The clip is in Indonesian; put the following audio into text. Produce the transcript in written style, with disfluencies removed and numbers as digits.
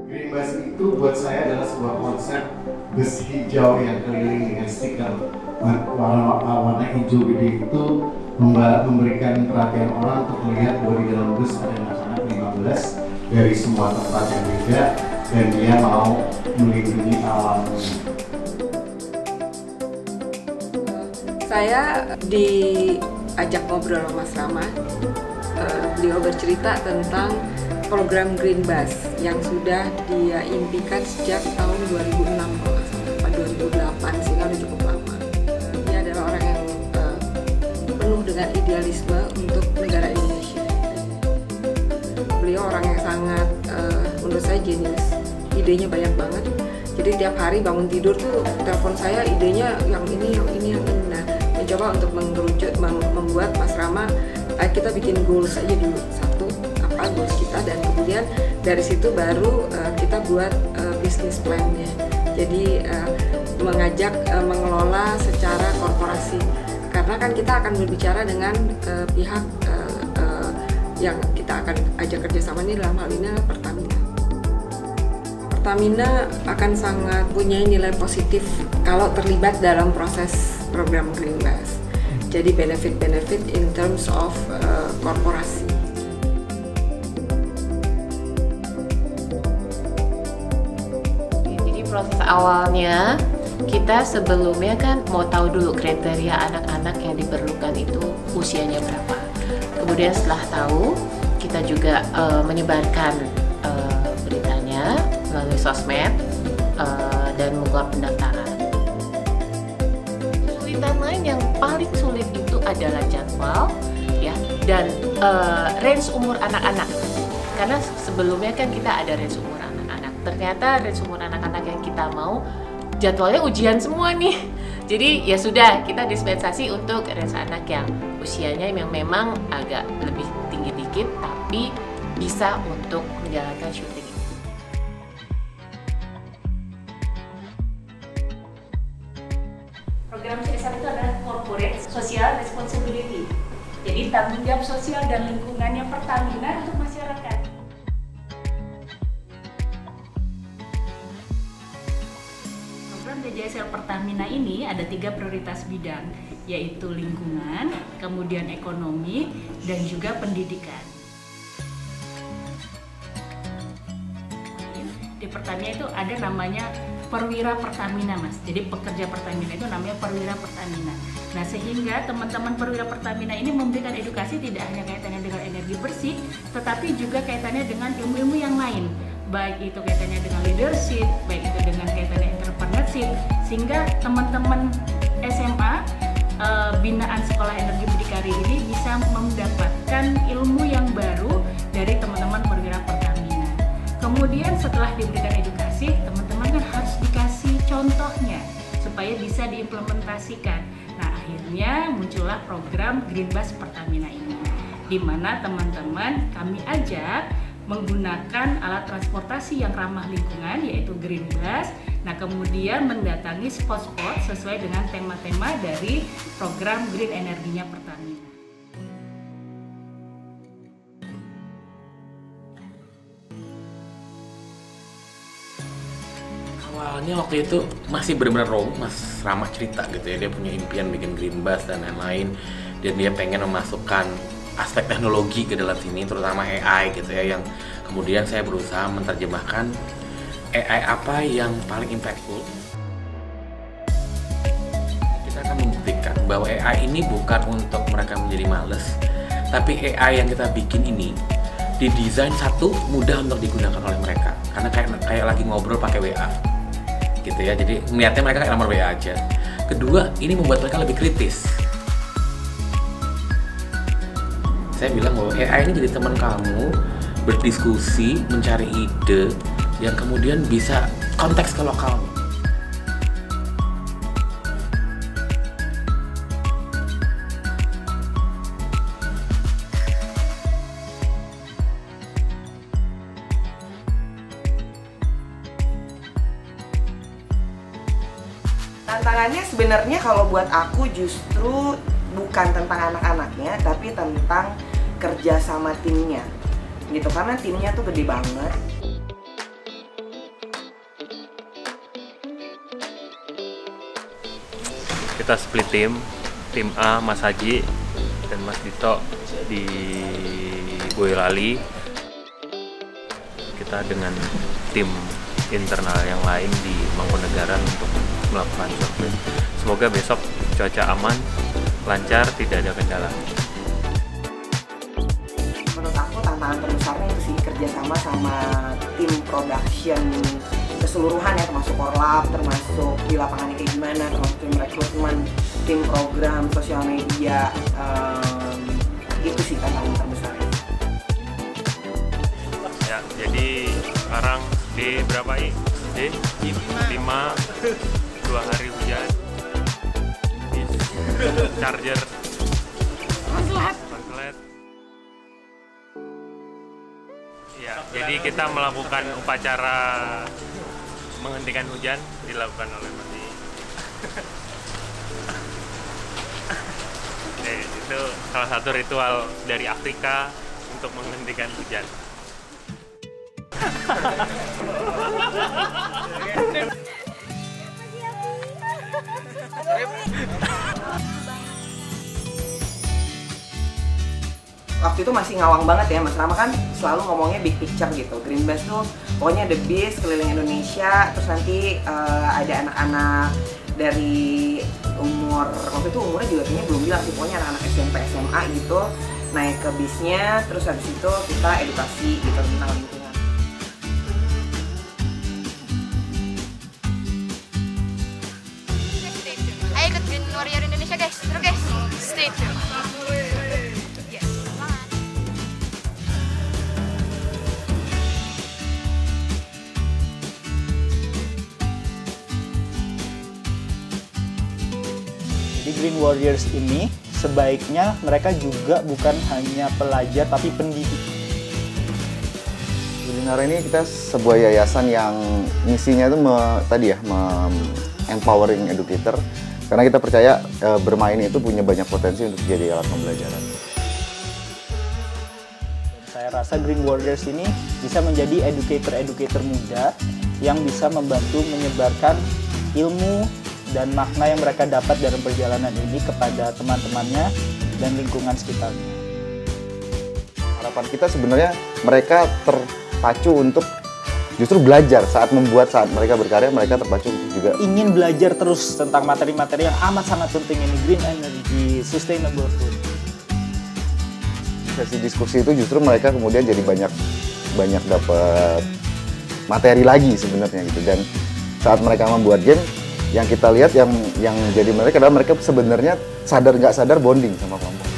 Green bus itu buat saya adalah sebuah konsep bus hijau yang keliling dengan stiker warna hijau gede itu memberikan perhatian orang untuk melihat bahwa di dalam bus ada anak-anak 15 dari semua tempat yang beda dan dia mau melindungi alam. Saya diajak ngobrol sama Mas Rama. Beliau bercerita tentang program Green Bus yang sudah dia impikan sejak tahun 2006 atau 2008, sehingga sudah cukup lama. Dia adalah orang yang penuh dengan idealisme untuk negara Indonesia. Beliau orang yang sangat, menurut saya jenius. Idenya banyak banget. Jadi tiap hari bangun tidur tuh telepon saya, idenya yang ini. Nah, mencoba untuk mengerucut, membuat Mas Rama, kita bikin goals aja dulu. Satu, apa goals kita, dan kemudian dari situ baru kita buat business plan-nya. Jadi mengajak mengelola secara korporasi. Karena kan kita akan berbicara dengan pihak yang kita akan ajak kerjasama, ini dalam hal ini adalah Pertamina. Pertamina akan sangat punya nilai positif kalau terlibat dalam proses program Green Bus. Jadi benefit in terms of korporasi. Jadi proses awalnya kita sebelumnya kan mau tahu dulu kriteria anak-anak yang diperlukan itu usianya berapa. Kemudian setelah tahu, kita juga menyebarkan beritanya melalui sosmed dan membuat pendaftaran. Kesulitan lain yang paling sulit itu adalah jadwal, ya, dan range umur anak-anak. Karena sebelumnya kan kita ada range umur anak-anak. Ternyata range umur anak-anak yang kita mau jadwalnya ujian semua nih. Jadi ya sudah, kita dispensasi untuk range anak yang usianya yang memang agak lebih tinggi dikit, tapi bisa untuk menjalankan syuting. Program CSR itu adalah Corporate Social Responsibility. Jadi tanggung jawab sosial dan lingkungannya Pertamina untuk masyarakat. Program DJSL Pertamina ini ada 3 prioritas bidang, yaitu lingkungan, kemudian ekonomi, dan juga pendidikan. Di Pertamina itu ada namanya Perwira Pertamina, Mas. Jadi pekerja Pertamina itu namanya Perwira Pertamina. Nah, sehingga teman-teman Perwira Pertamina ini memberikan edukasi tidak hanya kaitannya dengan energi bersih, tetapi juga kaitannya dengan ilmu-ilmu yang lain. Baik itu kaitannya dengan leadership, baik itu dengan kaitannya entrepreneurship, sehingga teman-teman SMA binaan Sekolah Energi Berdikari ini bisa mendapatkan ilmu yang baru dari teman-teman Perwira Pertamina. Kemudian setelah diberikan edukasi, teman-teman kan harus dikasih contohnya supaya bisa diimplementasikan. Nah, akhirnya muncullah program Green Bus Pertamina ini, di mana teman-teman kami ajak menggunakan alat transportasi yang ramah lingkungan, yaitu Green Bus. Nah, kemudian mendatangi spot-spot sesuai dengan tema-tema dari program Green Energinya Pertamina. Awalnya waktu itu masih benar-benar raw, Mas Rama cerita gitu ya, dia punya impian bikin Green Bus dan lain-lain, dan dia pengen memasukkan aspek teknologi ke dalam sini, terutama AI gitu ya, yang kemudian saya berusaha menerjemahkan AI apa yang paling impactful. Kita akan membuktikan bahwa AI ini bukan untuk mereka menjadi males, tapi AI yang kita bikin ini didesain satu mudah untuk digunakan oleh mereka, karena kayak lagi ngobrol pakai WA gitu ya, jadi melihatnya mereka kayak nomor WA aja. Kedua, ini membuat mereka lebih kritis. Saya bilang bahwa AI ini jadi teman kamu, berdiskusi, mencari ide yang kemudian bisa konteks ke lokal. Tantangannya sebenarnya kalau buat aku justru bukan tentang anak-anaknya, tapi tentang kerja sama timnya. gitu karena timnya tuh gede banget. Kita split tim A Mas Haji dan Mas Dito di Boyolali. Kita dengan tim internal yang lain di Mangkunegaran untuk melakukan survei. Semoga besok cuaca aman, lancar, tidak ada kendala. Menurut aku tantangan terbesarnya itu sih kerjasama sama tim production keseluruhan ya, termasuk korlap, termasuk di lapangannya kayak gimana, termasuk tim rekrutmen, tim program, sosial media, itu sih tantangan terbesarnya. Ya, jadi sekarang D berapa I? D? 5 2 hari hujan. Charger konslet. Ya, jadi kita melakukan upacara menghentikan hujan dilakukan oleh Mati. Itu salah satu ritual dari Afrika untuk menghentikan hujan. Waktu itu masih ngawang banget ya, Mas Rama kan selalu ngomongnya big picture gitu. Green Bus tuh pokoknya the bis keliling Indonesia, terus nanti ada anak-anak dari umur, waktu itu umurnya juga kayaknya belum bilang sih, pokoknya anak-anak SMP, SMA gitu naik ke bisnya, terus habis itu kita edukasi gitu tentang lingkungan. Ayo ikut Green Warrior Indonesia guys, terus guys, stay tune. Yes. Di Green Warriors ini sebaiknya mereka juga bukan hanya pelajar tapi pendidik. Green Warrior ini kita sebuah yayasan yang misinya itu empowering educator, karena kita percaya bermain itu punya banyak potensi untuk jadi alat pembelajaran. Saya rasa Green Warriors ini bisa menjadi educator muda yang bisa membantu menyebarkan ilmu dan makna yang mereka dapat dalam perjalanan ini kepada teman-temannya dan lingkungan sekitarnya. Harapan kita sebenarnya mereka terpacu untuk justru belajar saat mereka berkarya, mereka terpacu juga Ingin belajar terus tentang materi-materi yang amat sangat penting ini, green energy, sustainable food. Di sesi diskusi itu justru mereka kemudian jadi banyak dapat materi lagi sebenarnya gitu. Dan saat mereka membuat game, yang kita lihat yang jadi mereka adalah mereka sebenarnya sadar nggak sadar bonding sama kelompok.